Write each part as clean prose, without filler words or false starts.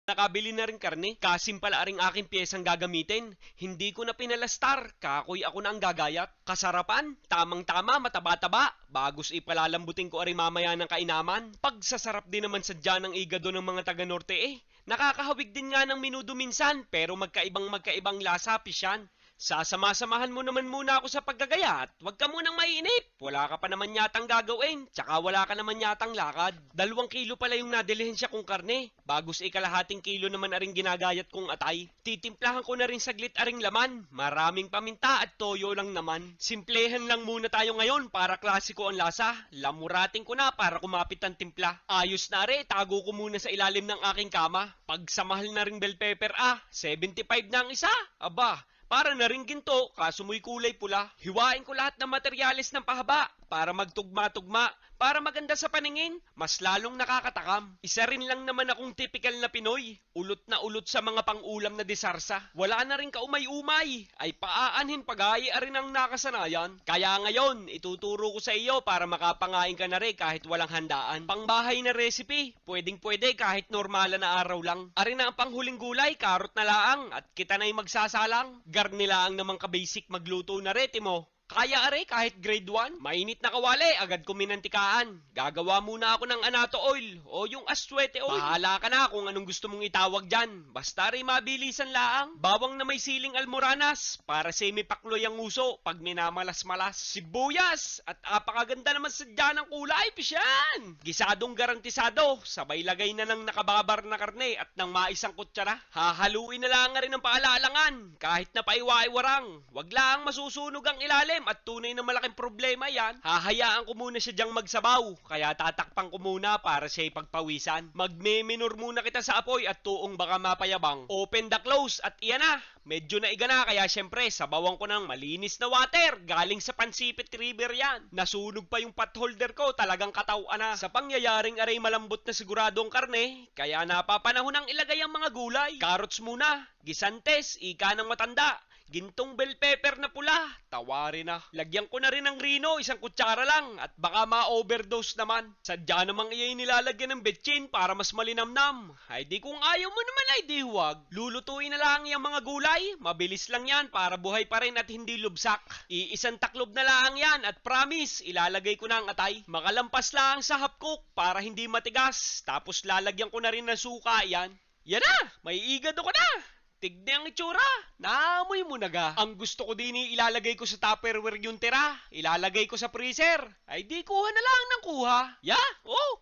Nakabili na rin karne, kasim pala aring aking piyesang gagamitin. Hindi ko na pinalastar, kakoy ako na ang gagayat. Kasarapan, tamang-tama, mataba-taba. Bagos ipalalambutin ko ari mamaya ng kainaman. Pagsasarap din naman sadya ng igado ng mga taga-norte eh. Nakakahawig din nga ng minudo minsan, pero magkaibang lasa, pisyan. Sasama-samahan mo naman muna ako sa paggagaya at huwag ka munang mainip. Wala ka pa naman yatang gagawin, tsaka wala ka naman yatang lakad. 2 kilo pala yung nadilihensya kong karne. Bagos ikalahating kilo naman aring ginagayat kong atay. Titimplahan ko na rin saglit aring laman. Maraming paminta at toyo lang naman. Simplehan lang muna tayo ngayon para klasiko ang lasa. Lamurating ko na para kumapit ang timpla. Ayos na re, tago ko muna sa ilalim ng aking kama. Pagsamahal na ring bell pepper 75 na ang isa. Aba, para na rin ginto, kaso mo'y kulay pula. Hiwain ko lahat ng materyales ng pahaba para magtugma-tugma, para maganda sa paningin, mas lalong nakakatakam. Isa rin lang naman akong typical na Pinoy, ulot na ulot sa mga pang-ulam na disarsa. Wala na rin kaumay-umay, ay paaanin pag-aaya rin ang nakasanayan. Kaya ngayon, ituturo ko sa iyo para makapangain ka na rin kahit walang handaan. Pangbahay na recipe, pwedeng-pwede kahit normala na araw lang. Ari na ang panghuling gulay, karot na laang, at kita na'y magsasalang. Garnilaang naman ka-basic magluto na reti mo. Kaya are kahit grade 1, mainit na kawali, agad ko minantikaan. Gagawa muna ako ng anato oil o yung aswete oil. Bahala ka na kung anong gusto mong itawag dyan. Basta rin mabilisan laang. Bawang na may siling almoranas para semi-pakloy ang uso pag minamalas-malas. Sibuyas at apakaganda naman sadya ng kulay, pisyan. Gisadong garantisado, sabay lagay na ng nakababar na karne at ng maisang kutsara. Hahaluin na lang rin ng paalalangan kahit na paiwa-iwarang. Wag lang masusunog ang ilalim. At tunay na malaking problema yan. Hahayaan ko muna siya diyang magsabaw, kaya tatakpan ko muna para siya ipagpawisan. Magme-minor muna kita sa apoy at tuong baka mapayabang. Open the close at iyan na. Medyo naiga na kaya syempre sabawan ko ng malinis na water. Galing sa Pansipit River yan. Nasunog pa yung pot holder ko, talagang katawan na. Sa pangyayaring aray malambot na siguradong karne, kaya napapanahon ang ilagay ang mga gulay. Carrots muna, gisantes, ika ng matanda. Gintong bell pepper na pula, tawari na. Lagyan ko na rin ng rino, 1 kutsara lang, at baka ma-overdose naman. Sadya namang iyay nilalagyan ng betchin para mas malinamnam. Ay di kung ayaw mo naman ay di huwag. Lulutuin na lang yung mga gulay, mabilis lang yan para buhay pa rin at hindi lubsak. Iisang taklob na lang yan at promise, ilalagay ko na ang atay. Makalampas lang sa half cook para hindi matigas, tapos lalagyan ko na rin ng suka yan. Yan na, may igado ko na. Tignan ang itsura. Naamoy mo na ga. Ang gusto ko din ilalagay ko sa Tupperware yung tira. Ilalagay ko sa freezer. Ay di kuha na lang ng kuha.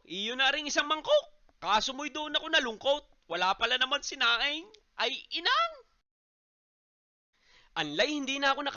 Iyon na rin isang mangkok. Kaso mo'y doon ako nalungkot. Wala pala naman sinaing. Ay inang. Anlay hindi na ako